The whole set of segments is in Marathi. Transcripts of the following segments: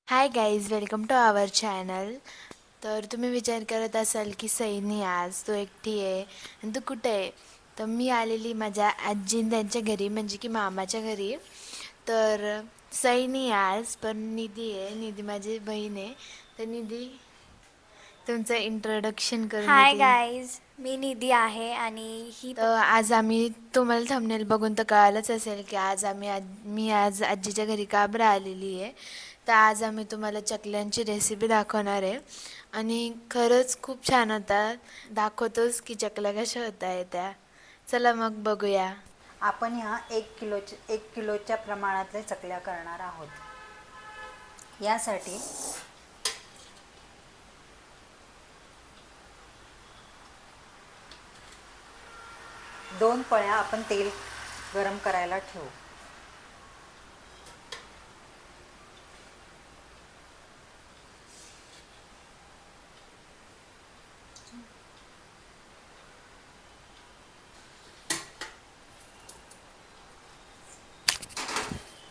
High guys, welcome to our channel. तर तुम्ही विचार करत असाल की सैनी आज तो एकटी आहे आणि तू कुठे आहे. तर मी आलेली माझ्या आजीन त्यांच्या घरी, म्हणजे की मामाच्या घरी. तर सैनी आज, पण निधी आहे, निधी माझी बहीण आहे. तर निधी, तुमचं इंट्रोडक्शन करून हाय देते. गाईज, मी निधी आहे आणि ही तर आज आम्ही, तुम्हाला थंबनेल बघून तर कळालंच असेल की आज मी आज आजीच्या घरी का बरं आलेली आहे. तर आज आम्ही तुम्हाला चकल्यांची रेसिपी दाखवणार आहे आणि खरंच खूप छान होतात. दाखवतोच की चकल्या कशा होता आहे त्या. चला मग बघूया. आपण ह्या 1 किलोच्या प्रमाणातल्या चकल्या करणार आहोत. यासाठी 2 पळ्या आपण तेल गरम करायला ठेवू.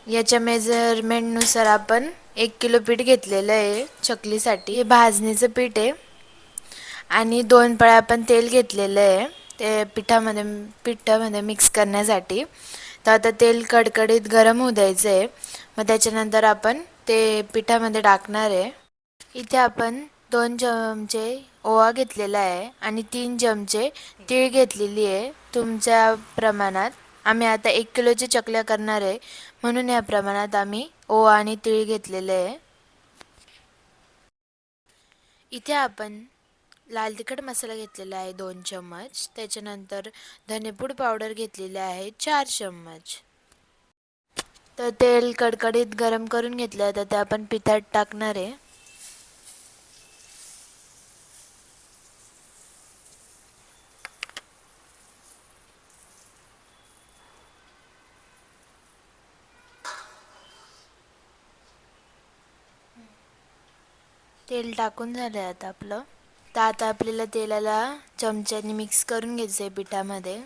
याच्या मेजरमेंटनुसार आपण 1 किलो पीठ घेतलेलं आहे चकलीसाठी. हे भाजणीचं पीठ आहे आणि 2 पळ्या आपण तेल घेतलेलं आहे ते पिठामध्ये मिक्स करण्यासाठी. तर आता तेल कडकडीत गरम होऊ द्यायचं आहे. मग त्याच्यानंतर आपण ते पिठामध्ये टाकणार आहे. इथे आपण 2 चमचे ओवा घेतलेला आहे आणि 3 चमचे तीळ घेतलेली आहे. तुमच्या प्रमाणात, आम्ही आता 1 किलोची चकल्या करणार आहे म्हणून या प्रमाणात आम्ही ओवा आणि तीळ घेतलेले आहे. इथे आपण लाल तिखट मसाला घेतलेला आहे 2 चम्मच. त्याच्यानंतर धनेपूड पावडर घेतलेली आहे 4 चम्मच. तर तेल कडकडीत गरम करून घेतलं तर ते आपण पिठात टाकणार आहे. तेल टाकून झालं आहे आता आपलं. तर आता आपल्याला तेलाला चमच्याने मिक्स करून घ्यायचं आहे पिठामध्ये.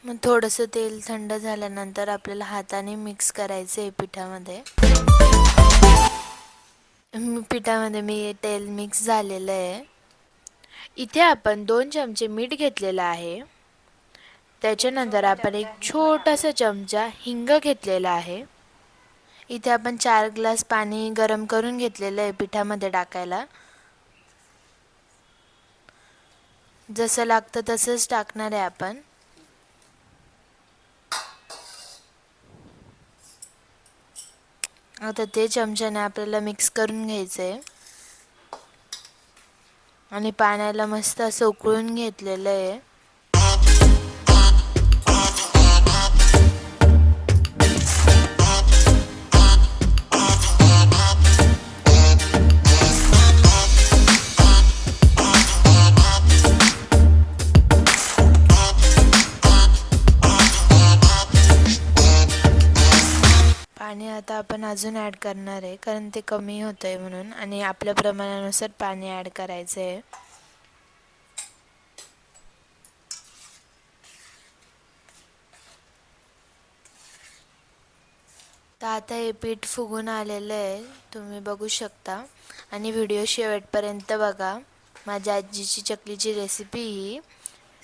मग थोडंसं तेल थंड झाल्यानंतर आपल्याला हाताने मिक्स करायचं आहे पिठामध्ये. पिठामध्ये मी तेल मिक्स झालेलं आहे. इथे आपण 2 चमचे मीठ घेतलेलं आहे. त्याच्यानंतर आपण एक छोटासा चमचा हिंग घेतलेला आहे. इथे आपण 4 ग्लास पाणी गरम करून घेतलेलं आहे पिठामध्ये टाकायला. जसं लागतं तसंच टाकणार आहे आपण. आता ते चमच्याने आपल्याला मिक्स करून घ्यायचं आहे आणि पाण्याला मस्त असं उकळून घेतलेलं आहे. पाणी आता आपण अजून ॲड करणार आहे कारण ते कमी होतं आहे म्हणून, आणि आपल्या प्रमाणानुसार पाणी ॲड करायचं आहे. तर आता हे पीठ फुगून आलेलं आहे, तुम्ही बघू शकता. आणि व्हिडिओ शेवटपर्यंत बघा. माझ्या आजीची चकलीची रेसिपी ही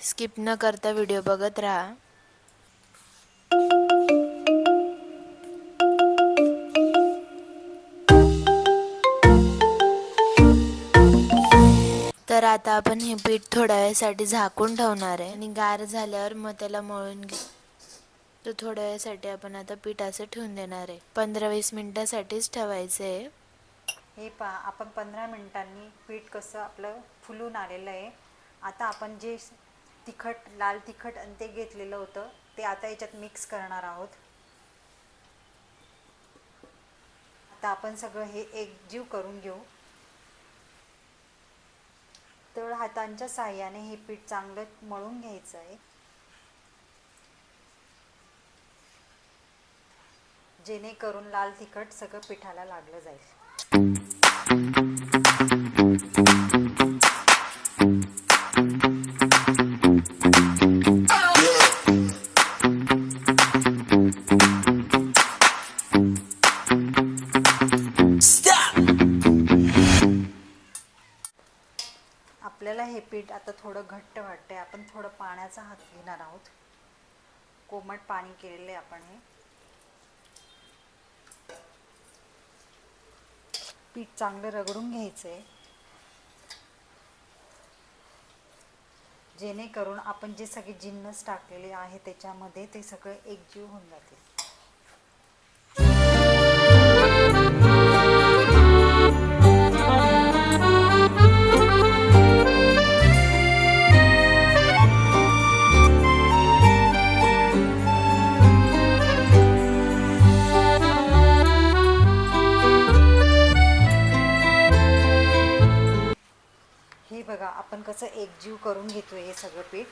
स्किप न करता व्हिडिओ बघत राहा. तर आता आपण हे पीठ थोड्या वेळासाठी झाकून ठेवणार आहे आणि गार झाल्यावर मग त्याला मळून तर थोड्या वेळासाठी आपण आता पीठ असं ठेवून देणार आहे. 15-20 मिनिटासाठीच ठेवायचं आहे. हे पहा, आपण 15 मिनिटांनी पीठ कसं आपलं फुलून आलेलं आहे. आता आपण जे लाल तिखट आणि ते घेतलेलं होतं ते आता याच्यात मिक्स करणार आहोत. आता आपण सगळं हे एकजीव करून घेऊ. तळ हातांच्या साहाय्याने हे पीठ चांगलं मळून घ्यायचं आहे, जेणेकरून लाल तिखट सगळं पिठाला लागलं जाईल. आपल्याला हे पीठ आता थोडं घट्ट वाटतंय. आपण थोडं पाण्याचा हात घेणार आहोत. कोमट पाणी केलेलं आहे आपण. हे पीठ चांगलं रगडून घ्यायचं आहे, जेणेकरून आपण जे सगळे जिन्नस टाकलेले आहे त्याच्यामध्ये ते सगळं एकजीव होऊन जाते. हे बघा आपण कसं एकजीव करून घेतोय हे सगळं पीठ.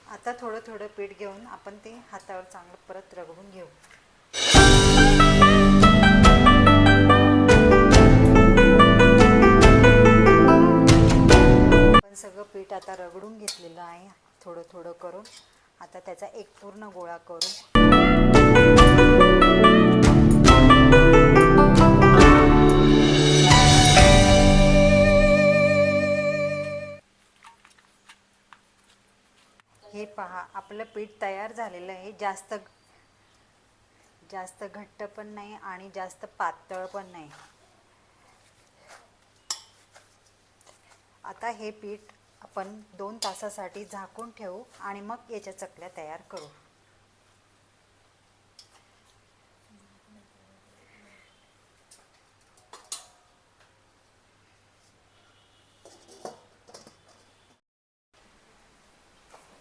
आता थोडं थोडं पीठ घेऊन आपण ते हातावर चांगलं परत रगडून घेऊ. आपण सगळं पीठ आता रगडून घेतलेलं आहे थोडं थोडं करून. आता त्याचा एक पूर्ण गोळा करू. हे पहा आपलं पीठ तयार झालेलं आहे. जास्त घट्ट पण नाही आणि जास्त पातळ पण नाही. आता हे पीठ आपण 2 तासासाठी झाकून ठेवू आणि मग याच्या चकल्या तयार करू.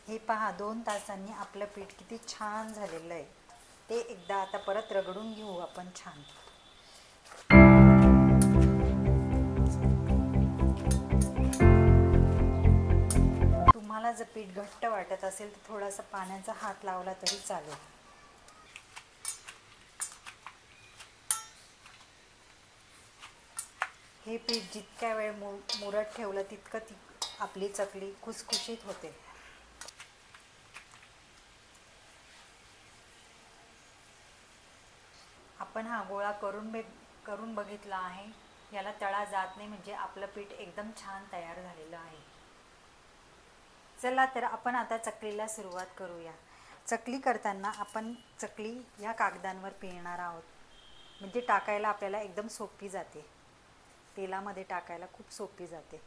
हे पहा 2 तासांनी आपलं पीठ किती छान झालेलं आहे. ते एकदा आता परत रगडून घेऊ आपण छान. तुम्हाला जर पीठ घट्ट वाटत असेल तर थोडासा पाण्याचा हात लावला तरी चालेल. हे पीठ जितक्या वेळ मुरत ठेवलं तितकं आपली चकली खुसखुशीत होते. आपण हा गोळा करून बघितला आहे. याला तळा जात नाही म्हणजे आपलं पीठ एकदम छान तयार झालेलं आहे. चला तर आपण आता चकलीला सुरुवात करूया. चकली करताना आपण चकली या कागदांवर पिळणार आहोत, म्हणजे टाकायला आपल्याला एकदम सोपी जाते. तेलामध्ये टाकायला खूप सोपी जाते.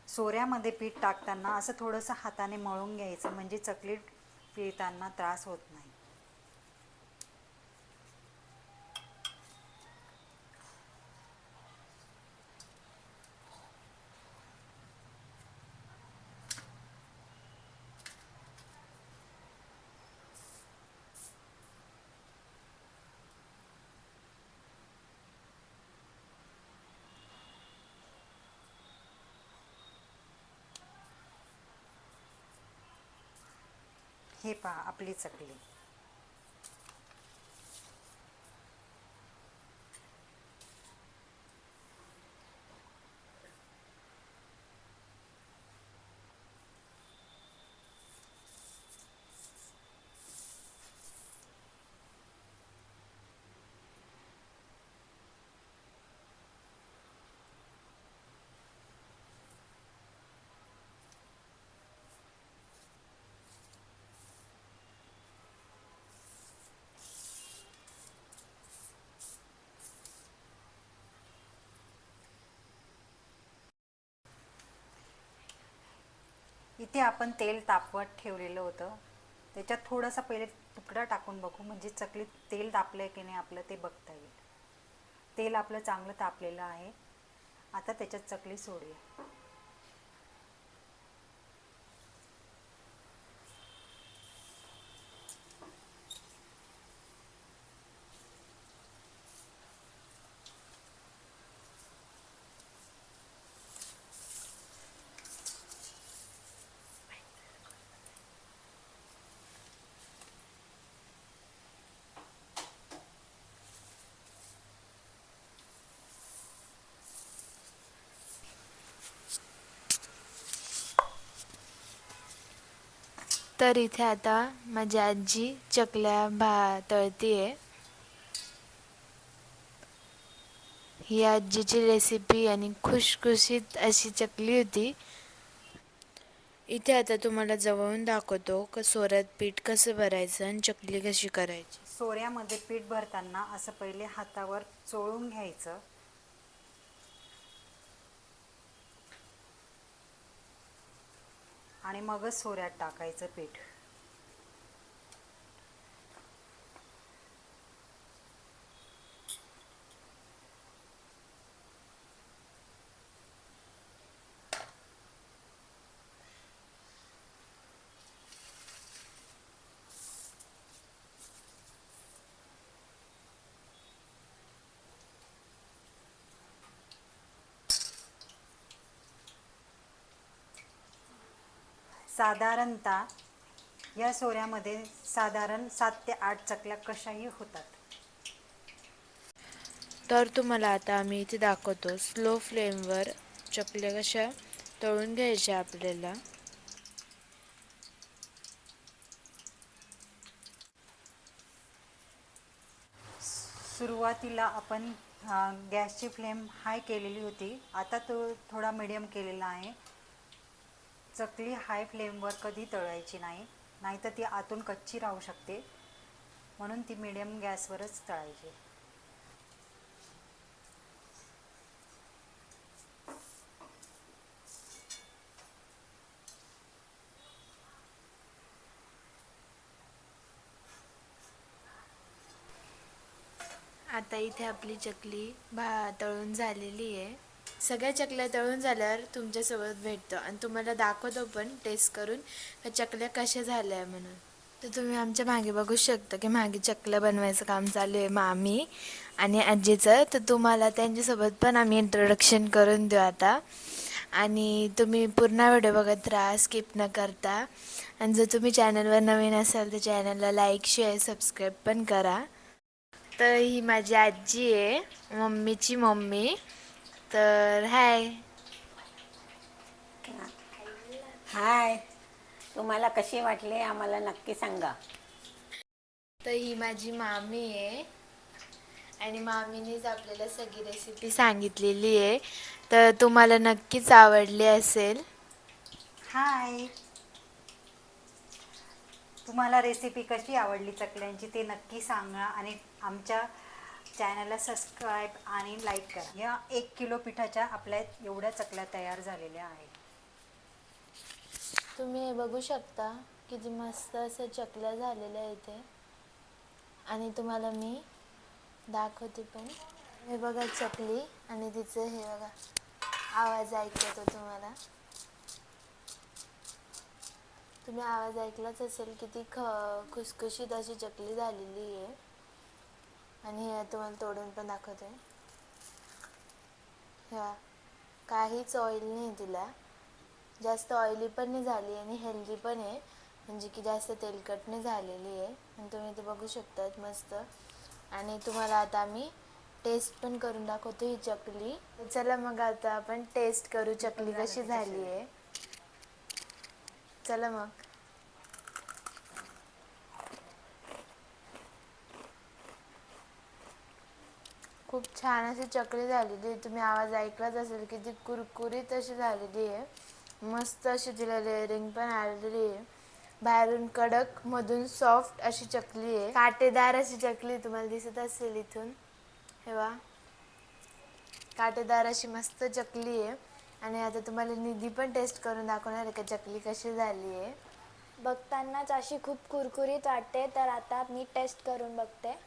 सोऱ्यामध्ये पीठ टाकताना असं थोडंसं हाताने मळून घ्यायचं, म्हणजे चकली पिळताना त्रास होत नाही. हे पहा आपली चकली. इथे आपण तेल तापवत ठेवलेलं होतं, त्याच्यात थोडासा पहिले तुकडा टाकून बघू, म्हणजे चकलीत तेल तापलंय की नाही आपलं ते बघता येईल. तेल आपलं चांगलं तापलेलं आहे. आता त्याच्यात चकली सोडूया. तर इथे आता माझी आजी चकल्या तळतीये. ही आजीची रेसिपी आणि खुशखुशीत अशी चकली होती. इथे आता तुम्हाला जवळून दाखवतो सोऱ्यात पीठ कसं भरायचं आणि चकली कशी करायची. सोऱ्यामध्ये पीठ भरताना असं पहिले हातावर चोळून घ्यायचं. आणि मगच सोऱ्यात टाकायचं पीठ. साधारणतः या सोऱ्यामध्ये साधारण 7 ते 8 चकल्या कशाही होतात. तर तुम्हाला आता आम्ही इथे दाखवतो स्लो फ्लेमवर चकल्या कशा तळून घ्यायच्या आपल्याला. सुरुवातीला आपण गॅसची फ्लेम हाय केलेली होती. आता तो थोडा मीडियम केलेला आहे. चकली हाय फ्लेमवर कधी तळायची नाही, नाहीतर ती आतून कच्ची राहू शकते. म्हणून ती मीडियम गॅसवरच तळायची. आता इथे आपली चकली तळून झालेली आहे. सगळ्या चकल्या तळून झाल्यावर तुमच्यासोबत भेटतो आणि तुम्हाला दाखवतो पण टेस्ट करून त्या चकल्या कशा झाल्या म्हणून. तर तुम्ही आमच्या मागे बघू शकता की मागे चकल्या बनवायचं काम चालू आहे मामी आणि आजीचं. तर तुम्हाला त्यांच्यासोबत पण आम्ही इंट्रोडक्शन करून देऊ आता. आणि तुम्ही पूर्ण व्हिडिओ बघत राहा, स्किप न करता. आणि जर तुम्ही चॅनलवर नवीन असाल तर चॅनलला लाईक, शेअर, सबस्क्राईब पण करा. तर ही माझी आजी आहे, मम्मीची मम्मी. तर हाय. हाय, तुम्हाला कशी वाटली आम्हाला नक्की सांगा. तर ही माझी मामी आहे आणि मामीनेच आपल्याला सगळी रेसिपी सांगितलेली आहे. तर तुम्हाला नक्कीच आवडली असेल. हाय, तुम्हाला रेसिपी कशी आवडली चकल्यांची ते नक्की सांगा आणि आमच्या चॅनलला सबस्क्राईब आणि लाईक करा. या 1 किलो पिठाच्या आपल्या एवढ्या चकल्या तयार झालेल्या आहेत. तुम्ही हे बघू शकता किती मस्त असं चकल्या झालेल्या इथे. आणि तुम्हाला मी दाखवते पण. हे बघा चकली आणि तिचं हे बघा आवाज ऐकतो तुम्हाला. तुम्ही आवाज ऐकलाच असेल किती खुसखुशीत अशी चकली झालेली आहे. आणि हे तुम्हाला तोडून पण दाखवते. ह्या काहीच ऑइल नाही तिला, जास्त ऑइली पण नाही झाली आणि हेल्दी पण आहे, म्हणजे की जास्त तेलकट नाही झालेली आहे. आणि तुम्ही ते बघू शकतात मस्त. आणि तुम्हाला आता आम्ही टेस्ट पण करून दाखवतो ही चकली. चला मग आता आपण टेस्ट करू चकली कशी झाली आहे. चला मग. खूप छान अशी चकली झालेली आहे. तुम्ही आवाज ऐकलाच असेल किती कुरकुरीत अशी झालेली आहे. मस्त अशी तिला लेअरिंग पण आलेली आहे. बाहेरून कडक मधून सॉफ्ट अशी चकली आहे. काटेदार अशी चकली तुम्हाला दिसत असेल इथून. हे बघा काटेदार अशी मस्त चकली आहे. आणि आता तुम्हाला निधी पण टेस्ट करून दाखवणार आहे का चकली कशी झाली आहे. बघतानाच अशी खूप कुरकुरीत वाटते, तर आता मी टेस्ट करून बघते.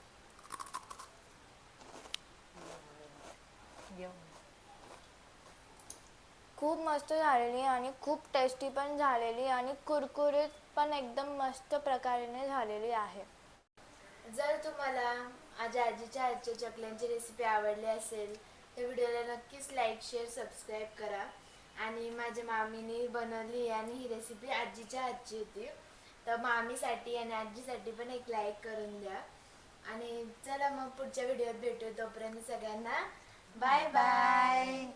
खूप मस्त झालेली आणि खूप टेस्टी पण झालेली आणि कुरकुरीत पण एकदम मस्त प्रकारे झालेली आहे. जर तुम्हाला माझ्या आजीच्या हातच्या चकल्यांची रेसिपी आवडली असेल तर व्हिडिओला नक्कीच लाईक, शेअर, सबस्क्राईब करा. आणि माझ्या मामीने बनवली आणि ही रेसिपी आजीच्या हातची होती. तर मामीसाठी आणि आजीसाठी पण एक लाईक करून द्या. आणि चला मग पुढच्या व्हिडिओत भेटू. तोपर्यंत सगळ्यांना बाय बाय.